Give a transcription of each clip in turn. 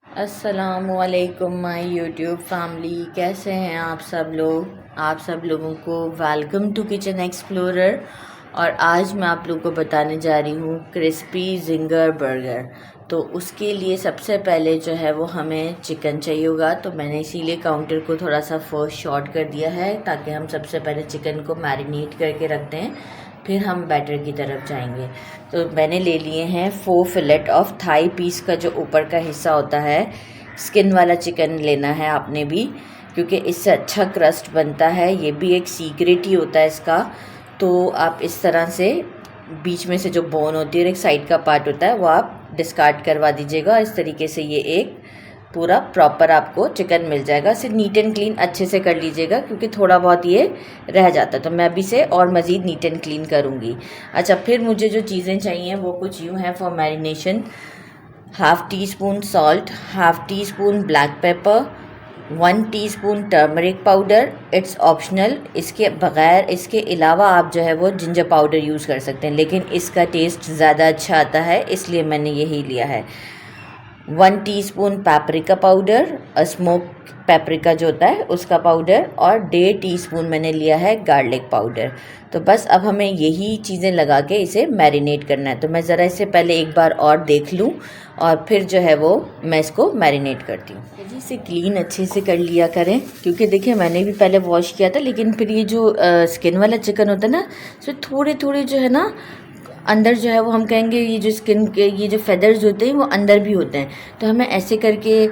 अस्सलामुअलैकुम my YouTube family, कैसे हैं आप सब लोग। आप सब लोगों को वेलकम टू किचन एक्सप्लोरर। और आज मैं आप लोगों को बताने जा रही हूँ क्रिस्पी जिंगर बर्गर। तो उसके लिए सबसे पहले जो है वो हमें चिकन चाहिए होगा। तो मैंने इसीलिए काउंटर को थोड़ा सा फर्स्ट शॉर्ट कर दिया है ताकि हम सबसे पहले चिकन को मैरिनेट करके रख दें, फिर हम बैटर की तरफ जाएंगे। तो मैंने ले लिए हैं 4 फिलेट ऑफ थाई पीस का जो ऊपर का हिस्सा होता है, स्किन वाला चिकन लेना है आपने भी, क्योंकि इससे अच्छा क्रस्ट बनता है। ये भी एक सीक्रेट ही होता है इसका। तो आप इस तरह से बीच में से जो बोन होती है और एक साइड का पार्ट होता है वो आप डिस्कार्ड करवा दीजिएगा। इस तरीके से ये एक पूरा प्रॉपर आपको चिकन मिल जाएगा। सिर्फ नीट एंड क्लीन अच्छे से कर लीजिएगा क्योंकि थोड़ा बहुत ये रह जाता है। तो मैं अभी से और मज़ीद नीट एंड क्लीन करूँगी। अच्छा, फिर मुझे जो चीज़ें चाहिए वो कुछ यूँ हैं for marination. Half tea spoon salt, half tea spoon black pepper, 1 teaspoon turmeric powder, it's optional. इसके बग़ैर, इसके अलावा आप जो है वो जिंजर पाउडर यूज़ कर सकते हैं, लेकिन इसका टेस्ट ज़्यादा अच्छा आता है इसलिए मैंने यही लिया है। 1 teaspoon paprika powder, smoke paprika जो होता है उसका पाउडर, और 1.5 टीस्पून मैंने लिया है गार्लिक पाउडर। तो बस अब हमें यही चीज़ें लगा के इसे मैरिनेट करना है। तो मैं ज़रा इससे पहले एक बार और देख लूँ और फिर जो है वो मैं इसको मैरिनेट करती हूँ। जी, इसे क्लीन अच्छे से कर लिया करें क्योंकि देखिए मैंने भी पहले वॉश किया था, लेकिन फिर ये जो स्किन वाला चिकन होता है ना, उसमें थोड़े थोड़े जो है ना अंदर जो है वो, हम कहेंगे ये जो स्किन के ये जो फेदर्स होते हैं वो अंदर भी होते हैं। तो हमें ऐसे करके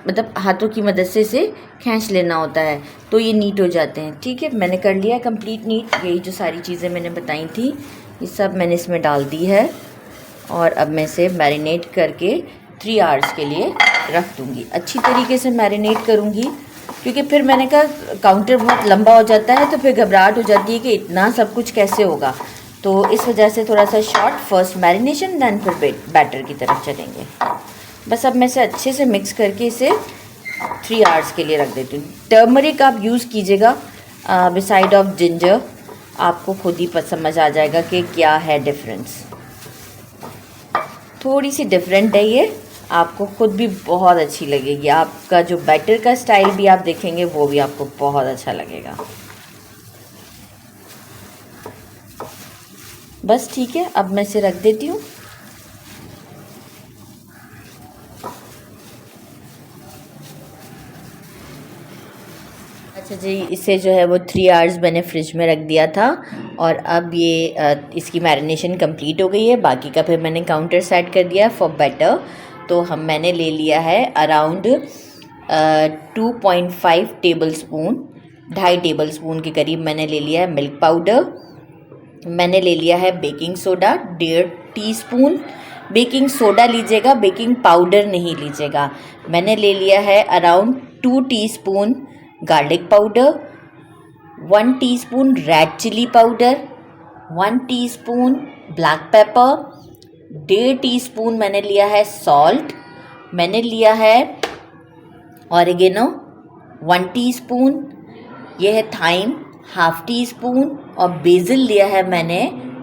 मतलब हाथों की मदद से इसे खींच लेना होता है तो ये नीट हो जाते हैं। ठीक है, मैंने कर लिया कंप्लीट नीट। यही जो सारी चीज़ें मैंने बताई थी ये सब मैंने इसमें डाल दी है और अब मैं इसे मैरिनेट करके 3 आवर्स के लिए रख दूँगी। अच्छी तरीके से मैरिनेट करूँगी क्योंकि फिर मैंने कहा काउंटर बहुत लंबा हो जाता है तो फिर घबराहट हो जाती है कि इतना सब कुछ कैसे होगा। तो इस वजह से थोड़ा सा शॉर्ट फर्स्ट मैरिनेशन, दैन फिर बैटर की तरफ चलेंगे। बस अब मैं इसे अच्छे से मिक्स करके इसे 3 आवर्स के लिए रख देती हूँ। टर्मरिक आप यूज़ कीजिएगा बिसाइड ऑफ जिंजर, आपको खुद ही समझ आ जाएगा कि क्या है डिफरेंस। थोड़ी सी डिफरेंट है ये, आपको खुद भी बहुत अच्छी लगेगी। आपका जो बैटर का स्टाइल भी आप देखेंगे वो भी आपको बहुत अच्छा लगेगा। बस ठीक है, अब मैं इसे रख देती हूँ। अच्छा जी, इसे जो है वो 3 आवर्स मैंने फ्रिज में रख दिया था और अब ये इसकी मैरिनेशन कंप्लीट हो गई है। बाकी का फिर मैंने काउंटर सेट कर दिया फॉर बैटर। तो मैंने ले लिया है around 2.5 table spoon, 2.5 table spoon के करीब मैंने ले लिया है मिल्क पाउडर। मैंने ले लिया है baking soda 1.5 teaspoon. Baking soda लीजिएगा, बेकिंग पाउडर नहीं लीजिएगा। मैंने ले लिया है around 2 teaspoon garlic powder, 1 teaspoon red chilli powder, 1 teaspoon black pepper, 1.5 teaspoon मैंने लिया है सॉल्ट, मैंने लिया है ऑरिगेनो 1 टीस्पून, यह है थाइम हाफ़ टी स्पून, और बेसिल लिया है मैंने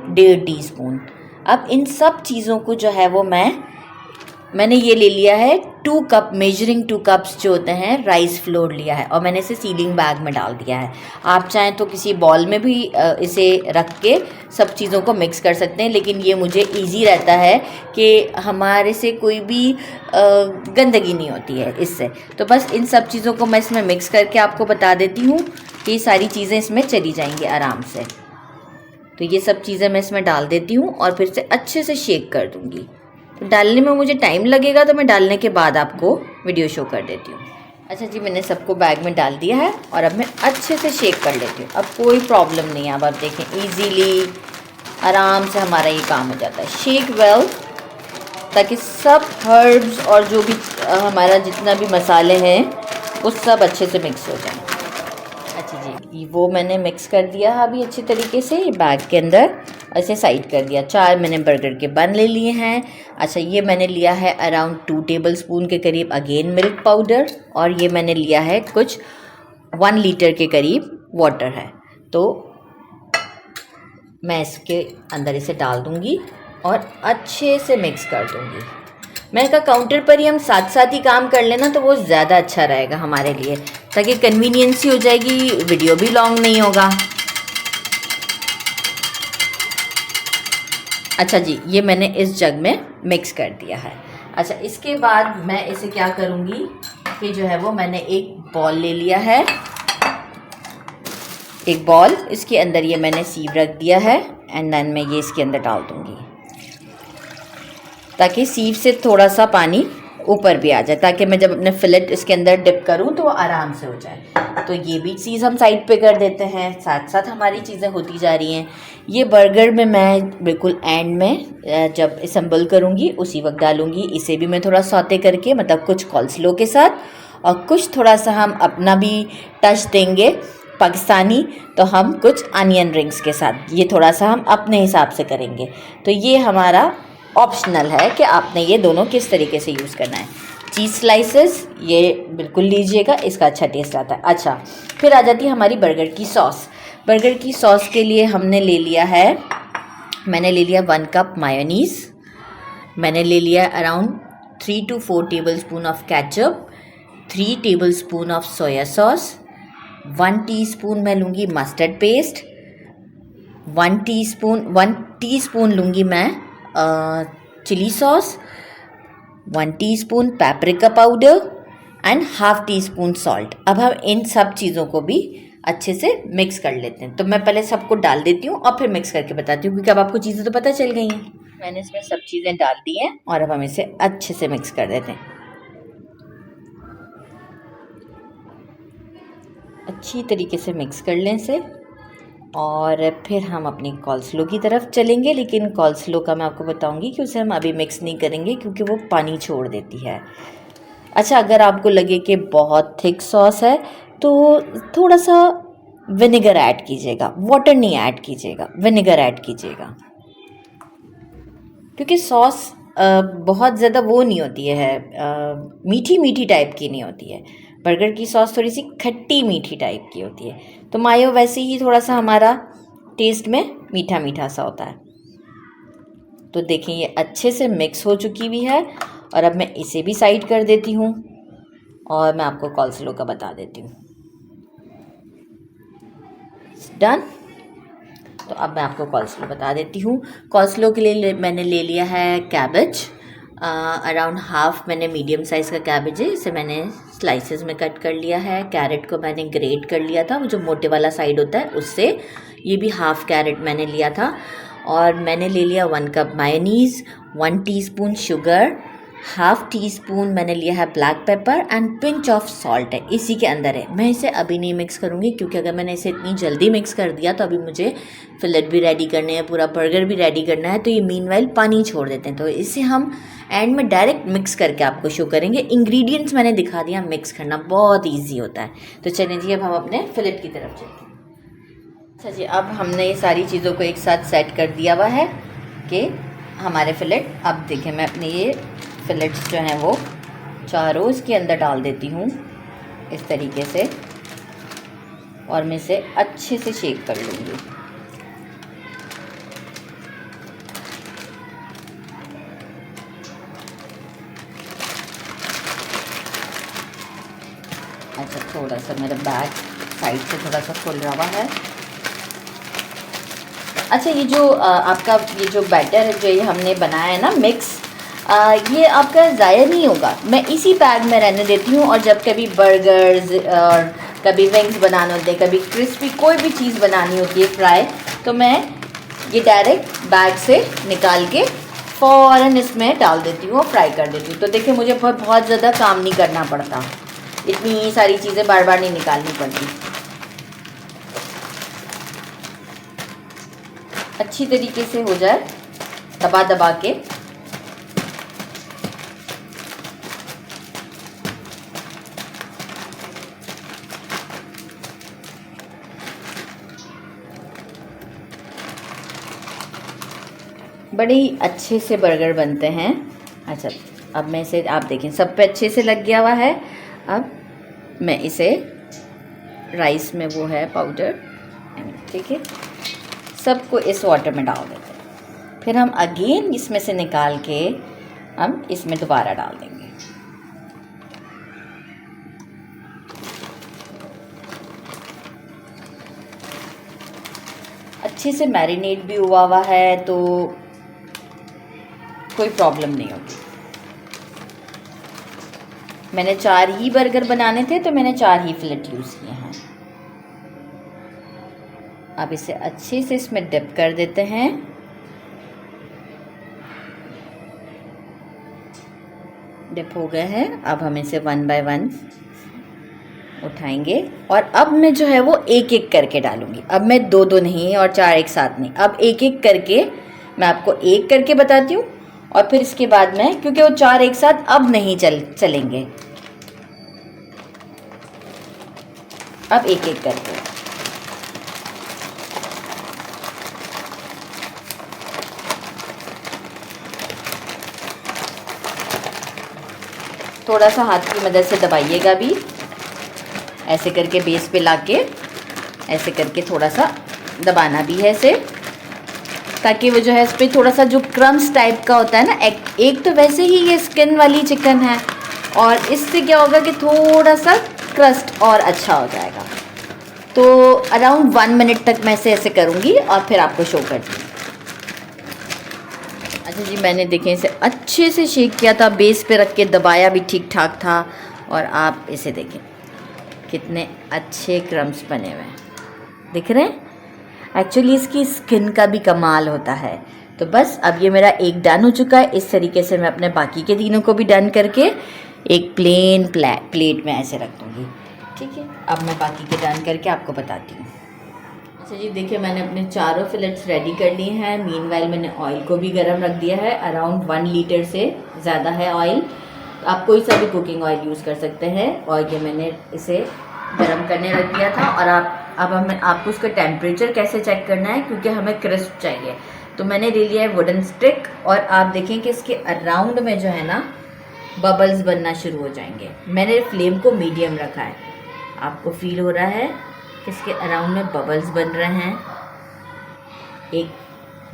1.5 टीस्पून। अब इन सब चीज़ों को जो है वो मैंने ये ले लिया है 2 कप, मेजरिंग 2 कप्स जो होते हैं राइस फ्लोर लिया है और मैंने इसे सीलिंग बैग में डाल दिया है। आप चाहें तो किसी बॉल में भी इसे रख के सब चीज़ों को मिक्स कर सकते हैं, लेकिन ये मुझे इजी रहता है कि हमारे से कोई भी गंदगी नहीं होती है इससे। तो बस इन सब चीज़ों को मैं इसमें मिक्स करके आपको बता देती हूँ कि ये सारी चीज़ें इसमें चली जाएंगी आराम से। तो ये सब चीज़ें मैं इसमें डाल देती हूँ और फिर से अच्छे से शेक कर दूँगी। तो डालने में मुझे टाइम लगेगा तो मैं डालने के बाद आपको वीडियो शो कर देती हूँ। अच्छा जी, मैंने सबको बैग में डाल दिया है और अब मैं अच्छे से शेक कर लेती हूँ। अब कोई प्रॉब्लम नहीं है। अब आप देखें इजीली आराम से हमारा ये काम हो जाता है। शेक वेल ताकि सब हर्ब्स और जो भी हमारा जितना भी मसाले हैं वो सब अच्छे से मिक्स हो जाए। अच्छा जी, वो मैंने मिक्स कर दिया अभी अच्छी तरीके से बैग के अंदर, ऐसे साइड कर दिया। 4 मैंने बर्गर के बन ले लिए हैं। अच्छा, ये मैंने लिया है अराउंड 2 टेबल स्पून के करीब अगेन मिल्क पाउडर, और ये मैंने लिया है कुछ 1 लीटर के करीब वाटर है। तो मैं इसके अंदर इसे डाल दूँगी और अच्छे से मिक्स कर दूँगी। मैं कहा काउंटर पर ही हम साथ साथ ही काम कर लेना तो वो ज़्यादा अच्छा रहेगा हमारे लिए, ताकि कन्वीनियंस हो जाएगी, वीडियो भी लॉन्ग नहीं होगा। अच्छा जी, ये मैंने इस जग में मिक्स कर दिया है। अच्छा, इसके बाद मैं इसे क्या करूँगी कि जो है वो मैंने एक बॉल ले लिया है, एक बॉल, इसके अंदर ये मैंने सीव रख दिया है एंड देन मैं ये इसके अंदर डाल दूँगी, ताकि सीव से थोड़ा सा पानी ऊपर भी आ जाए, ताकि मैं जब अपने फिलेट इसके अंदर डिप करूं तो वो आराम से हो जाए। तो ये भी चीज़ हम साइड पे कर देते हैं, साथ साथ हमारी चीज़ें होती जा रही हैं। ये बर्गर में मैं बिल्कुल एंड में जब असम्बल करूँगी उसी वक्त डालूँगी। इसे भी मैं थोड़ा सौते करके, मतलब कुछ कॉल्स्लो के साथ और कुछ थोड़ा सा हम अपना भी टच देंगे पाकिस्तानी, तो हम कुछ अनियन रिंग्स के साथ, ये थोड़ा सा हम अपने हिसाब से करेंगे। तो ये हमारा ऑप्शनल है कि आपने ये दोनों किस तरीके से यूज़ करना है। चीज़ स्लाइसेस ये बिल्कुल लीजिएगा, इसका अच्छा टेस्ट आता है। अच्छा, फिर आ जाती है हमारी बर्गर की सॉस। बर्गर की सॉस के लिए हमने ले लिया है, मैंने ले लिया 1 कप मायोनीज़, मैंने ले लिया अराउंड 3 to 4 tablespoon of ketchup, 3 tablespoon of soya sauce, 1 teaspoon मैं लूँगी मस्टर्ड पेस्ट, 1 टीस्पून लूँगी मैं chilli sauce, 1 teaspoon paprika powder and half teaspoon salt. अब हम इन सब चीज़ों को भी अच्छे से मिक्स कर लेते हैं। तो मैं पहले सबको डाल देती हूँ और फिर मिक्स करके बताती हूँ, क्योंकि अब आपको चीज़ें तो पता चल गई हैं। मैंने इसमें सब चीज़ें डाल दी हैं और अब हम इसे अच्छे से मिक्स कर देते हैं। अच्छी तरीके से मिक्स कर लें इसे और फिर हम अपनी कॉल्स्लो की तरफ चलेंगे। लेकिन कॉल्स्लो का मैं आपको बताऊंगी कि उसे हम अभी मिक्स नहीं करेंगे, क्योंकि वो पानी छोड़ देती है। अच्छा, अगर आपको लगे कि बहुत थिक सॉस है तो थोड़ा सा विनेगर ऐड कीजिएगा, वाटर नहीं ऐड कीजिएगा, विनेगर ऐड कीजिएगा, क्योंकि सॉस बहुत ज़्यादा वो नहीं होती है, मीठी मीठी टाइप की नहीं होती है। बर्गर की सॉस थोड़ी सी खट्टी मीठी टाइप की होती है, तो मायो वैसे ही थोड़ा सा हमारा टेस्ट में मीठा मीठा सा होता है। तो देखें ये अच्छे से मिक्स हो चुकी हुई है और अब मैं इसे भी साइड कर देती हूँ और मैं आपको कॉल्स्लो का बता देती हूँ। डन। तो अब मैं आपको कॉल्स्लो बता देती हूँ। कॉल्स्लो के लिए मैंने ले लिया है कैबेज, अराउंड हाफ मैंने मीडियम साइज़ का कैबेज है, इसे मैंने स्लाइसेस में कट कर लिया है। कैरेट को मैंने ग्रेट कर लिया था, वो जो मोटे वाला साइड होता है उससे, ये भी हाफ कैरेट मैंने लिया था। और मैंने ले लिया 1 cup mayonnaise, 1 teaspoon sugar, half tea spoon मैंने लिया है black pepper and pinch of salt है इसी के अंदर है। मैं इसे अभी नहीं मिक्स करूँगी, क्योंकि अगर मैंने इसे इतनी जल्दी मिक्स कर दिया तो अभी मुझे फिलेट भी रेडी करने हैं, पूरा बर्गर भी रेडी करना है, तो ये मीनवाइल पानी छोड़ देते हैं। तो इसे हम एंड में डायरेक्ट मिक्स करके आपको शो करेंगे। इंग्रेडिएंट्स मैंने दिखा दिया, मिक्स करना बहुत ईजी होता है। तो चलिए जी, अब हम अपने फिलेट की तरफ चलते हैं। अच्छा जी, अब हमने ये सारी चीज़ों को एक साथ सेट कर दिया हुआ है कि हमारे फिलेट, अब देखें मैं अपने ये फिलेट्स जो हैं वो चारों इसके अंदर डाल देती हूँ इस तरीके से, और मैं इसे अच्छे से शेक कर लूँगी। अच्छा, थोड़ा सा मेरा बैग साइड से थोड़ा सा खुल रहा है। अच्छा, ये जो आपका ये जो बैटर है जो ये हमने बनाया है ना मिक्स, ये आपका ज़ाया नहीं होगा। मैं इसी बैग में रहने देती हूँ, और जब कभी बर्गर्स और कभी विंग्स बनाने होते हैं, कभी क्रिस्पी कोई भी चीज़ बनानी होती है फ्राई, तो मैं ये डायरेक्ट बैग से निकाल के फ़ौरन इसमें डाल देती हूँ और फ्राई कर देती हूँ। तो देखिए मुझे बहुत ज़्यादा काम नहीं करना पड़ता, इतनी सारी चीज़ें बार बार नहीं निकालनी पड़ती। अच्छी तरीके से हो जाए दबा दबा के। बड़े ही अच्छे से बर्गर बनते हैं। अच्छा, अब मैं इसे, आप देखें सब पे अच्छे से लग गया हुआ है। अब मैं इसे राइस में वो है पाउडर, ठीक है, सबको इस वाटर में डाल देते हैं। फिर हम अगेन इसमें से निकाल के हम इसमें दोबारा डाल देंगे। अच्छे से मैरिनेट भी हुआ है तो कोई प्रॉब्लम नहीं होगी। मैंने 4 ही बर्गर बनाने थे तो मैंने 4 ही फिलेट यूज़ किए हैं। अब इसे अच्छे से इसमें डिप कर देते हैं। डिप हो गए हैं। अब हम इसे 1 बाय 1 उठाएंगे और अब मैं जो है वो एक एक करके डालूंगी। अब मैं 2-2 नहीं और 4 एक साथ नहीं, अब एक एक करके मैं आपको एक करके बताती हूँ और फिर इसके बाद में, क्योंकि वो 4 एक साथ अब नहीं चलेंगे, अब एक एक करके। थोड़ा सा हाथ की मदद से दबाइएगा भी, ऐसे करके बेस पे लाके ऐसे करके थोड़ा सा दबाना भी है इसे, ताकि वो जो है इस पर थोड़ा सा जो क्रम्स टाइप का होता है ना, एक तो वैसे ही ये स्किन वाली चिकन है और इससे क्या होगा कि थोड़ा सा क्रस्ट और अच्छा हो जाएगा। तो अराउंड 1 मिनट तक मैं इसे ऐसे करूँगी और फिर आपको शो करती हूँ। अच्छा जी, मैंने देखें इसे अच्छे से शेक किया था, बेस पे रख के दबाया भी ठीक ठाक था और आप इसे देखें कितने अच्छे क्रम्स बने हुए हैं, दिख रहे हैं। एक्चुअली इसकी स्किन का भी कमाल होता है। तो बस अब ये मेरा एक डन हो चुका है। इस तरीके से मैं अपने बाकी के तीनों को भी डन करके एक प्लेन प्लेट में ऐसे रख दूँगी। ठीक है, अब मैं बाकी के डन करके आपको बताती हूँ। अच्छा जी, देखिए मैंने अपने चारों फिलेट्स रेडी कर लिए हैं। मीनवाइल मैंने ऑयल को भी गर्म रख दिया है। अराउंड 1 लीटर से ज़्यादा है ऑयल। आप कोई सा भी कुकिंग ऑयल यूज़ कर सकते हैं। और ये मैंने इसे गर्म करने रख दिया था। और अब हमें आपको उसका टेम्परेचर कैसे चेक करना है, क्योंकि हमें क्रिस्प चाहिए। तो मैंने ले लिया है वुडन स्टिक और आप देखें कि इसके अराउंड में जो है ना बबल्स बनना शुरू हो जाएंगे। मैंने फ्लेम को मीडियम रखा है। आपको फील हो रहा है कि इसके अराउंड में बबल्स बन रहे हैं, एक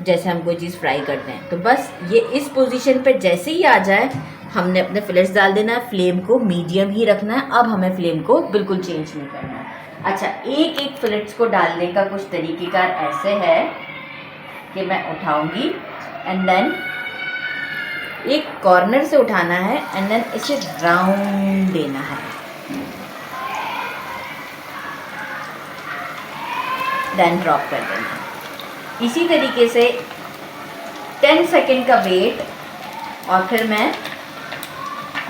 जैसे हम कोई चीज़ फ्राई करते हैं। तो बस ये इस पोजीशन पे जैसे ही आ जाए हमने अपने फिलेट्स डाल देना है। फ्लेम को मीडियम ही रखना है। अब हमें फ्लेम को बिल्कुल चेंज नहीं करना है। अच्छा, एक एक फिलेट्स को डालने का कुछ तरीक़ेकार ऐसे है कि मैं उठाऊंगी एंड देन एक कॉर्नर से उठाना है एंड देन इसे राउंड देना है, देन ड्रॉप कर देना। इसी तरीके से 10 सेकेंड का वेट और फिर मैं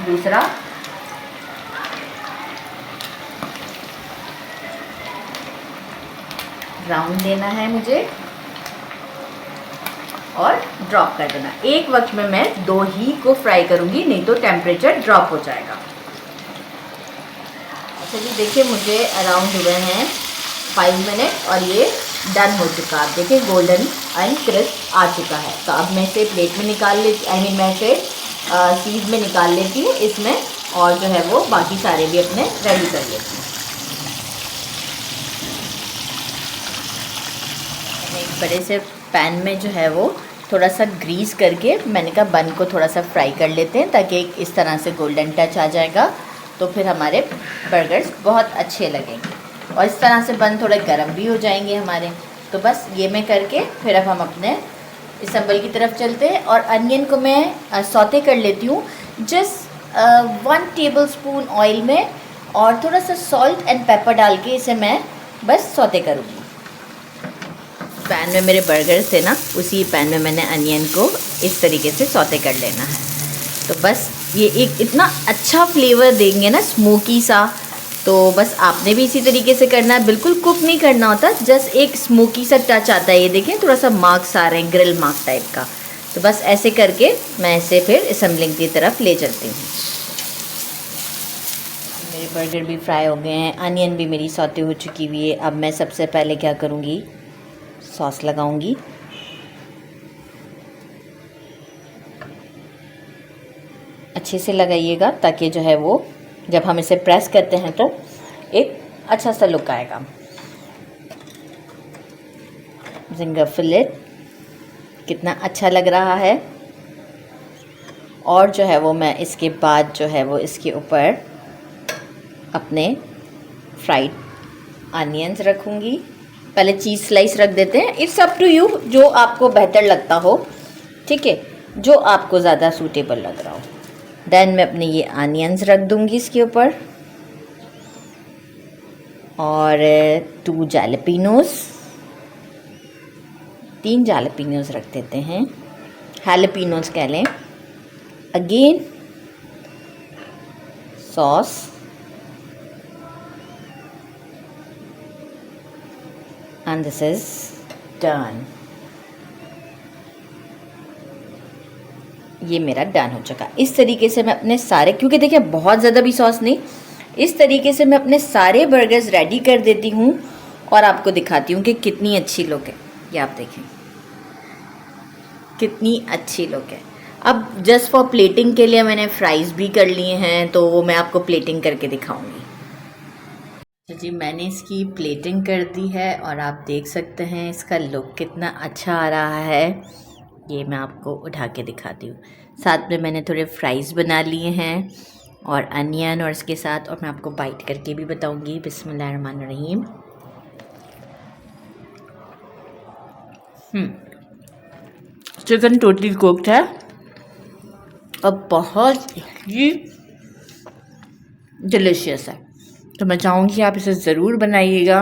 दूसरा राउंड देना है मुझे और ड्रॉप कर देना। एक वक्त में मैं 2 ही को फ्राई करूंगी, नहीं तो टेम्परेचर ड्रॉप हो जाएगा। अच्छा जी, देखिए मुझे अराउंड हुए हैं 5 मिनट और ये डन हो चुका। आप देखिए गोल्डन एंड क्रिस्प आ चुका है। तो अब मैं इसे प्लेट में निकाल लेती, मैं इसे सीध में निकाल लेती हूँ इसमें, और जो है वो बाकी सारे भी अपने रेडी कर लेती हूँ। एक बड़े से पैन में जो है वो थोड़ा सा ग्रीस करके मैंने कहा बन को थोड़ा सा फ्राई कर लेते हैं, ताकि इस तरह से गोल्डन टच आ जाएगा। तो फिर हमारे बर्गर्स बहुत अच्छे लगेंगे और इस तरह से बन थोड़े गर्म भी हो जाएंगे हमारे। तो बस ये मैं करके फिर अब हम अपने असम्बल की तरफ चलते हैं। और अनियन को मैं सौते कर लेती हूँ जस्ट 1 टेबलस्पून ऑयल में, और थोड़ा सा सॉल्ट एंड पेपर डाल के इसे मैं बस सौते करूँगी। पैन में मेरे बर्गर्स थे ना, उसी पैन में मैंने अनियन को इस तरीके से सौते कर लेना है। तो बस ये एक इतना अच्छा फ्लेवर देंगे ना, स्मोकी सा। तो बस आपने भी इसी तरीके से करना है, बिल्कुल कुक नहीं करना होता, जस्ट एक स्मोकी सा टच आता है। ये देखें थोड़ा सा मार्क्स आ रहे हैं, ग्रिल मार्क टाइप का। तो बस ऐसे करके मैं इसे फिर असेंबलिंग की तरफ ले चलती हूँ। मेरे बर्गर भी फ्राई हो गए हैं, अनियन भी मेरी सौते हो चुकी हुई है। अब मैं सबसे पहले क्या करूँगी, सॉस लगाऊंगी। अच्छे से लगाइएगा ताकि जो है वो जब हम इसे प्रेस करते हैं तो एक अच्छा सा लुक आएगा। जिंगर फिलेट कितना अच्छा लग रहा है। और जो है वो मैं इसके बाद जो है वो इसके ऊपर अपने फ्राइड अनियंस रखूँगी। पहले चीज़ स्लाइस रख देते हैं, इट्स अप टू यू, जो आपको बेहतर लगता हो, ठीक है, जो आपको ज़्यादा सूटेबल लग रहा हो। देन मैं अपने ये अनियंस रख दूँगी इसके ऊपर, और 2 जैलपिनोस, 3 जैलपिनोस रख देते हैं, हैलपिनोस कह लें। Again sauce, and this is done. ये मेरा डन हो चुका। इस तरीके से मैं अपने सारे, क्योंकि देखिए बहुत ज़्यादा भी सॉस नहीं, इस तरीके से मैं अपने सारे बर्गर्स रेडी कर देती हूँ और आपको दिखाती हूँ कि कितनी अच्छी लुक है। ये आप देखें कितनी अच्छी लुक है। अब जस्ट फॉर प्लेटिंग के लिए मैंने फ्राइज़ भी कर लिए हैं, तो वो मैं आपको प्लेटिंग करके दिखाऊंगी। तो जी मैंने इसकी प्लेटिंग कर दी है और आप देख सकते हैं इसका लुक कितना अच्छा आ रहा है। ये मैं आपको उठा के दिखाती हूँ। साथ में मैंने थोड़े फ्राइज़ बना लिए हैं और अनियन और इसके साथ, और मैं आपको बाइट करके भी बताऊँगी। बिस्मिल्लाहिर्रहमानिर्रहीम। चिकन टोटली कुक्ड है और बहुत ही डिलीशियस है। तो मैं चाहूँगी आप इसे ज़रूर बनाइएगा।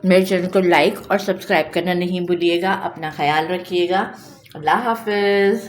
मेरे चैनल को लाइक और सब्सक्राइब करना नहीं भूलिएगा। अपना ख्याल रखिएगा। अल्लाह हाफ़िज़।